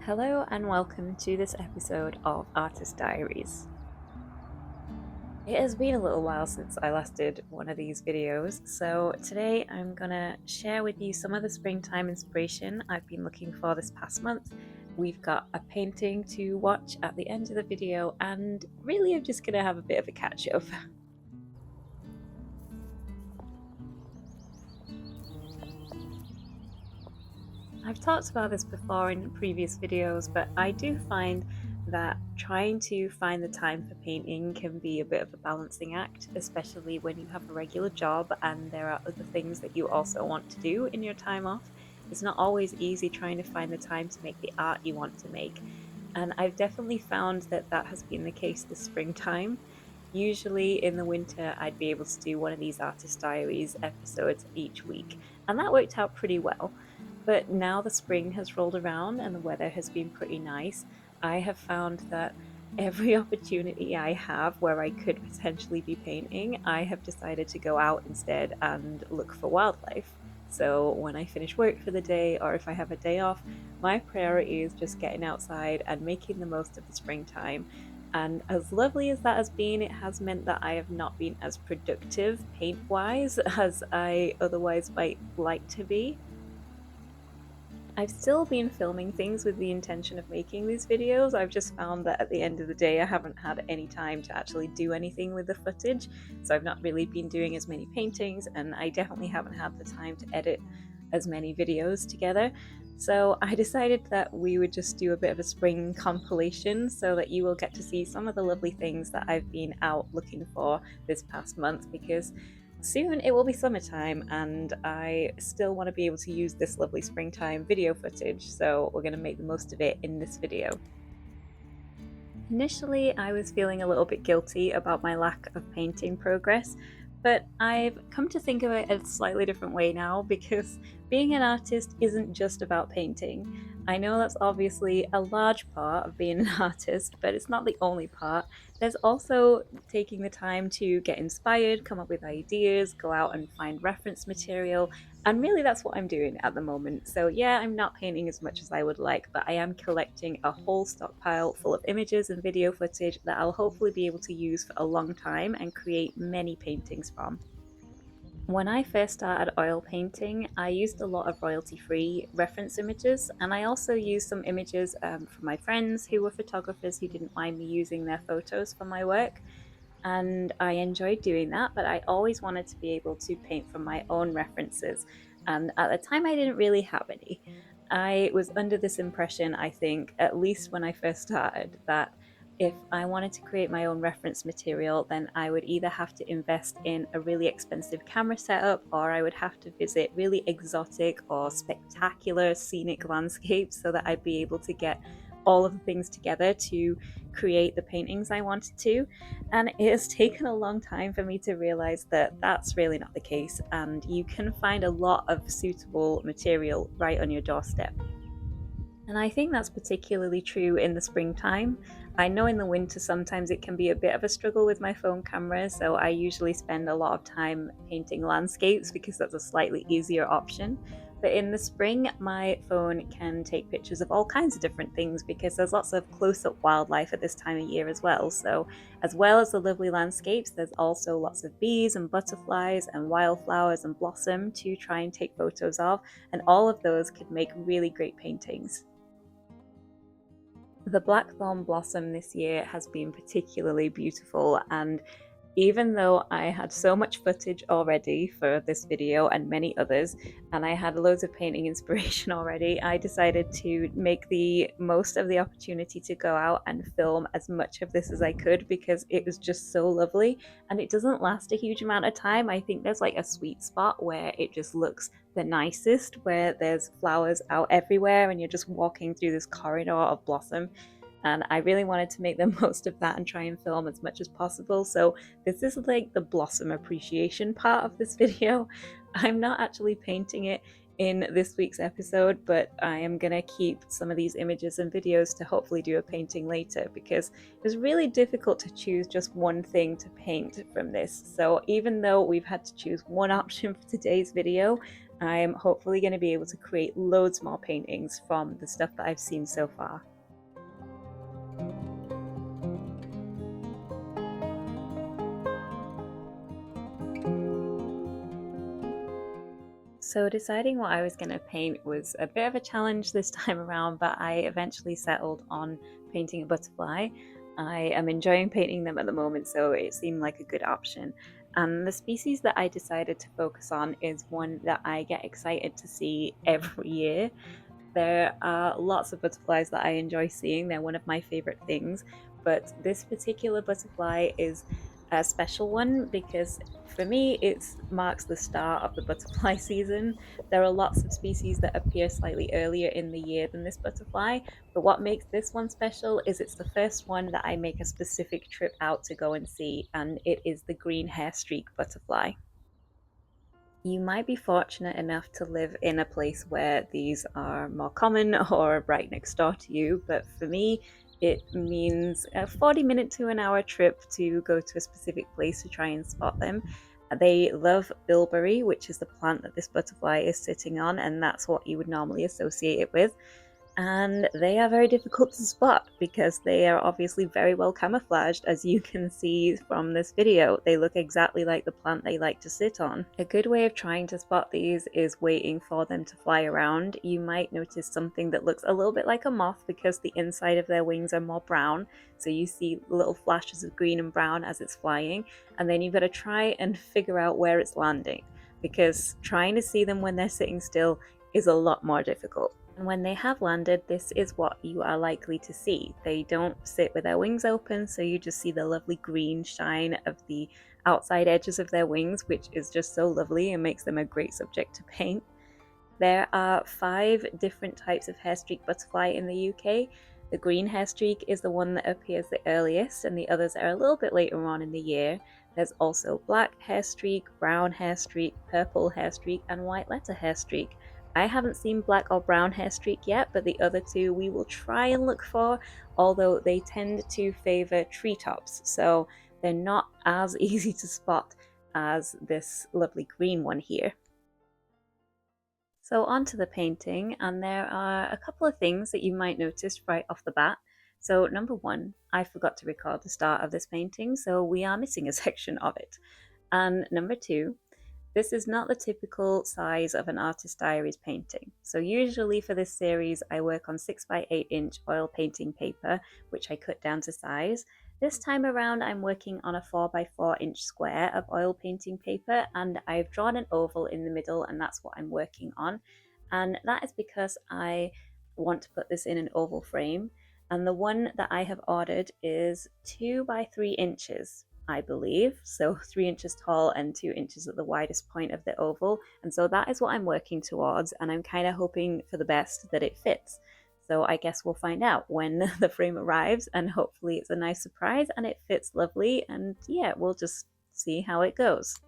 Hello and welcome to this episode of Artist Diaries. It has been a little while since I last did one of these videos, so today I'm gonna share with you some of the springtime inspiration I've been looking for this past month. We've got a painting to watch at the end of the video, and really I'm just gonna have a bit of a catch up. I've talked about this before in previous videos, but I do find that trying to find the time for painting can be a bit of a balancing act, especially when you have a regular job and there are other things that you also want to do in your time off. It's not always easy trying to find the time to make the art you want to make. And I've definitely found that that has been the case this springtime. Usually in the winter, I'd be able to do one of these Artist Diaries episodes each week, and that worked out pretty well. But now the spring has rolled around and the weather has been pretty nice, I have found that every opportunity I have where I could potentially be painting, I have decided to go out instead and look for wildlife. So when I finish work for the day or if I have a day off, my priority is just getting outside and making the most of the springtime. And as lovely as that has been, it has meant that I have not been as productive paint wise as I otherwise might like to be. I've still been filming things with the intention of making these videos. I've just found that at the end of the day, I haven't had any time to actually do anything with the footage. So I've not really been doing as many paintings, and I definitely haven't had the time to edit as many videos together. So I decided that we would just do a bit of a spring compilation so that you will get to see some of the lovely things that I've been out looking for this past month, because soon it will be summertime and I still want to be able to use this lovely springtime video footage, so we're going to make the most of it in this video. Initially, I was feeling a little bit guilty about my lack of painting progress, but I've come to think of it a slightly different way now, because being an artist isn't just about painting. I know that's obviously a large part of being an artist, but it's not the only part. There's also taking the time to get inspired, come up with ideas, go out and find reference material, and really that's what I'm doing at the moment. So yeah, I'm not painting as much as I would like, but I am collecting a whole stockpile full of images and video footage that I'll hopefully be able to use for a long time and create many paintings from. When I first started oil painting, I used a lot of royalty-free reference images, and I also used some images from my friends who were photographers who didn't mind me using their photos for my work. And I enjoyed doing that, but I always wanted to be able to paint from my own references. And at the time, I didn't really have any. I was under this impression, I think, at least when I first started, that if I wanted to create my own reference material, then I would either have to invest in a really expensive camera setup, or I would have to visit really exotic or spectacular scenic landscapes so that I'd be able to get all of the things together to create the paintings I wanted to. And it has taken a long time for me to realize that that's really not the case, and you can find a lot of suitable material right on your doorstep. And I think that's particularly true in the springtime. I know in the winter sometimes it can be a bit of a struggle with my phone camera, so I usually spend a lot of time painting landscapes because that's a slightly easier option. But in the spring, my phone can take pictures of all kinds of different things because there's lots of close up wildlife at this time of year as well as the lovely landscapes, there's also lots of bees and butterflies and wildflowers and blossom to try and take photos of, and all of those could make really great paintings. The blackthorn blossom this year has been particularly beautiful, and even though I had so much footage already for this video and many others, and I had loads of painting inspiration already, I decided to make the most of the opportunity to go out and film as much of this as I could, because it was just so lovely. And it doesn't last a huge amount of time. I think there's like a sweet spot where it just looks the nicest, where there's flowers out everywhere and you're just walking through this corridor of blossom. And I really wanted to make the most of that and try and film as much as possible. So this is like the blossom appreciation part of this video. I'm not actually painting it in this week's episode, but I am gonna keep some of these images and videos to hopefully do a painting later, because it was really difficult to choose just one thing to paint from this. So even though we've had to choose one option for today's video, I'm hopefully going to be able to create loads more paintings from the stuff that I've seen so far. So deciding what I was going to paint was a bit of a challenge this time around, but I eventually settled on painting a butterfly. I am enjoying painting them at the moment, so it seemed like a good option. And the species that I decided to focus on is one that I get excited to see every year. There are lots of butterflies that I enjoy seeing. They're one of my favorite things. But this particular butterfly is a special one because for me it marks the start of the butterfly season. There are lots of species that appear slightly earlier in the year than this butterfly, but what makes this one special is it's the first one that I make a specific trip out to go and see, and it is the green hairstreak butterfly. You might be fortunate enough to live in a place where these are more common or right next door to you, but for me, it means a 40-minute to an hour trip to go to a specific place to try and spot them. They love bilberry, which is the plant that this butterfly is sitting on, and that's what you would normally associate it with. And they are very difficult to spot because they are obviously very well camouflaged, as you can see from this video. They look exactly like the plant they like to sit on. A good way of trying to spot these is waiting for them to fly around. You might notice something that looks a little bit like a moth because the inside of their wings are more brown, so you see little flashes of green and brown as it's flying, and then you've got to try and figure out where it's landing, because trying to see them when they're sitting still is a lot more difficult. And when they have landed, this is what you are likely to see. They don't sit with their wings open, so you just see the lovely green shine of the outside edges of their wings, which is just so lovely and makes them a great subject to paint. There are 5 different types of hairstreak butterfly in the UK. The green hairstreak is the one that appears the earliest, and the others are a little bit later on in the year. There's also black hairstreak, brown hairstreak, purple hairstreak, and white letter hairstreak. I haven't seen black or brown hairstreak yet, but the other two we will try and look for, although they tend to favour treetops, so they're not as easy to spot as this lovely green one here. So onto the painting, and there are a couple of things that you might notice right off the bat. So number one, I forgot to record the start of this painting, so we are missing a section of it. And number two, this is not the typical size of an Artist Diaries painting. So usually for this series, I work on 6 by 8 inch oil painting paper, which I cut down to size. This time around, I'm working on a 4 by 4 inch square of oil painting paper, and I've drawn an oval in the middle, and that's what I'm working on. And that is because I want to put this in an oval frame. And the one that I have ordered is 2 by 3 inches, I believe. So 3 inches tall and 2 inches at the widest point of the oval. And so that is what I'm working towards. And I'm kind of hoping for the best that it fits. So I guess we'll find out when the frame arrives, and hopefully it's a nice surprise and it fits lovely. And yeah, we'll just see how it goes.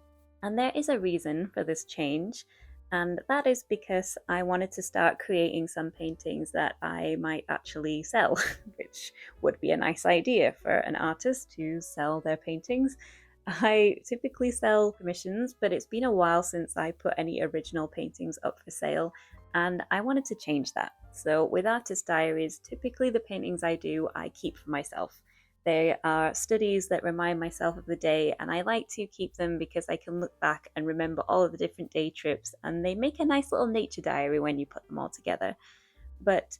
And there is a reason for this change, and that is because I wanted to start creating some paintings that I might actually sell, which would be a nice idea for an artist to sell their paintings. I typically sell commissions, but it's been a while since I put any original paintings up for sale, and I wanted to change that. So with Artist Diaries, typically the paintings I do, I keep for myself. They are studies that remind myself of the day, and I like to keep them because I can look back and remember all of the different day trips, and they make a nice little nature diary when you put them all together. But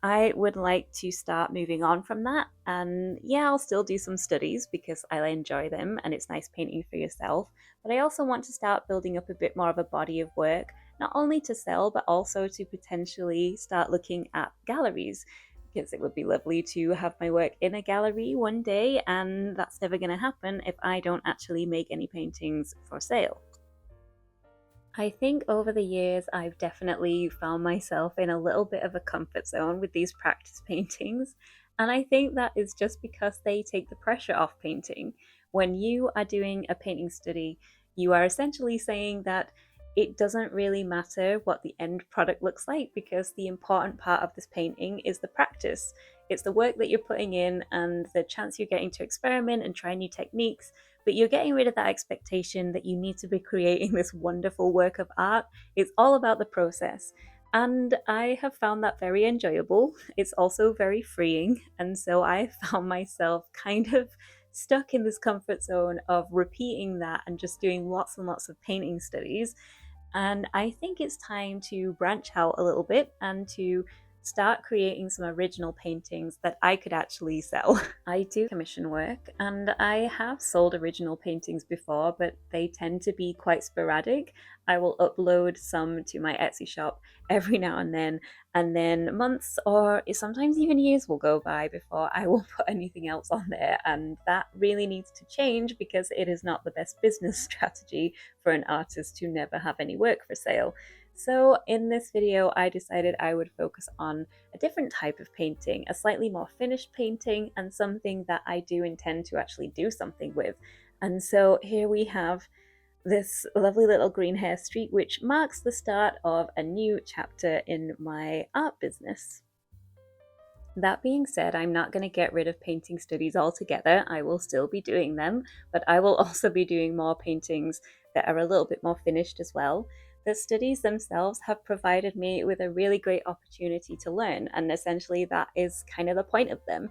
I would like to start moving on from that, and yeah, I'll still do some studies because I enjoy them and it's nice painting for yourself, but I also want to start building up a bit more of a body of work, not only to sell but also to potentially start looking at galleries, because it would be lovely to have my work in a gallery one day, and that's never going to happen if I don't actually make any paintings for sale. I think over the years I've definitely found myself in a little bit of a comfort zone with these practice paintings, and I think that is just because they take the pressure off painting. When you are doing a painting study, you are essentially saying that it doesn't really matter what the end product looks like, because the important part of this painting is the practice. It's the work that you're putting in and the chance you're getting to experiment and try new techniques, but you're getting rid of that expectation that you need to be creating this wonderful work of art. It's all about the process. And I have found that very enjoyable. It's also very freeing. And so I found myself kind of stuck in this comfort zone of repeating that and just doing lots and lots of painting studies. And I think it's time to branch out a little bit and to start creating some original paintings that I could actually sell. I do commission work and I have sold original paintings before, but they tend to be quite sporadic. I will upload some to my Etsy shop every now and then months or sometimes even years will go by before I will put anything else on there. And that really needs to change because it is not the best business strategy for an artist to never have any work for sale. So in this video, I decided I would focus on a different type of painting, a slightly more finished painting, and something that I do intend to actually do something with. And so here we have this lovely little green hair streak, which marks the start of a new chapter in my art business. That being said, I'm not going to get rid of painting studies altogether. I will still be doing them, but I will also be doing more paintings that are a little bit more finished as well. The studies themselves have provided me with a really great opportunity to learn, and essentially that is kind of the point of them.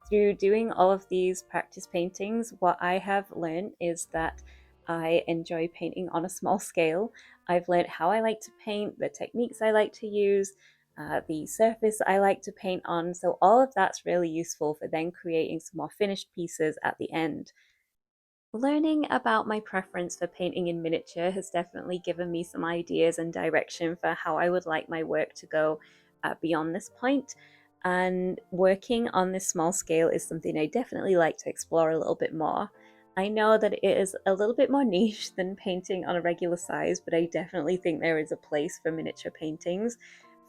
Through doing all of these practice paintings, what I have learned is that I enjoy painting on a small scale. I've learned how I like to paint, the techniques I like to use, the surface I like to paint on. So all of that's really useful for then creating some more finished pieces at the end. Learning about my preference for painting in miniature has definitely given me some ideas and direction for how I would like my work to go beyond this point. And working on this small scale is something I definitely like to explore a little bit more. I know that it is a little bit more niche than painting on a regular size, but I definitely think there is a place for miniature paintings.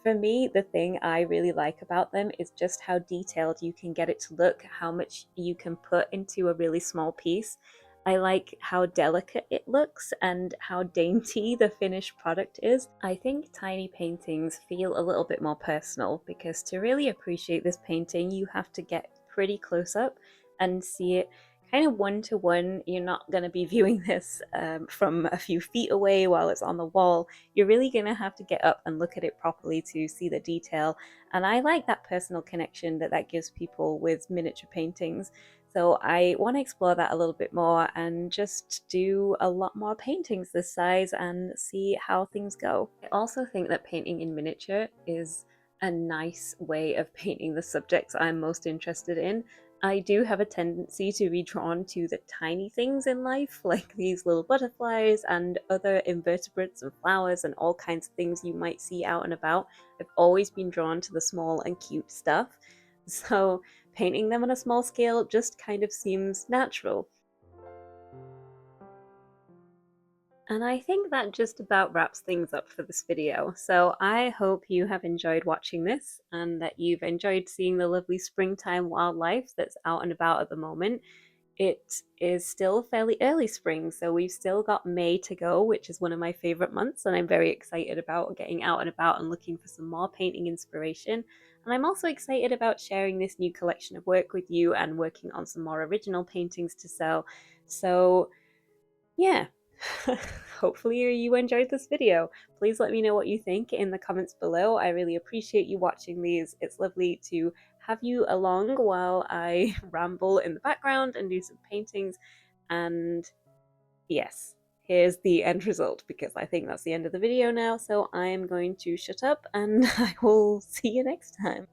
For me, the thing I really like about them is just how detailed you can get it to look, how much you can put into a really small piece. I like how delicate it looks and how dainty the finished product is. I think tiny paintings feel a little bit more personal because to really appreciate this painting, you have to get pretty close up and see it kind of one to one. You're not going to be viewing this from a few feet away while it's on the wall. You're really going to have to get up and look at it properly to see the detail. And I like that personal connection that gives people with miniature paintings. So I want to explore that a little bit more and just do a lot more paintings this size and see how things go. I also think that painting in miniature is a nice way of painting the subjects I'm most interested in. I do have a tendency to be drawn to the tiny things in life, like these little butterflies and other invertebrates and flowers and all kinds of things you might see out and about. I've always been drawn to the small and cute stuff. So painting them on a small scale just kind of seems natural. And I think that just about wraps things up for this video. So I hope you have enjoyed watching this and that you've enjoyed seeing the lovely springtime wildlife that's out and about at the moment. It is still fairly early spring, so we've still got May to go, which is one of my favorite months, and I'm very excited about getting out and about and looking for some more painting inspiration. And I'm also excited about sharing this new collection of work with you and working on some more original paintings to sell. So yeah, hopefully you enjoyed this video. Please let me know what you think in the comments below. I really appreciate you watching these. It's lovely to have you along while I ramble in the background and do some paintings. And yes, here's the end result, because I think that's the end of the video now. So I'm going to shut up and I will see you next time.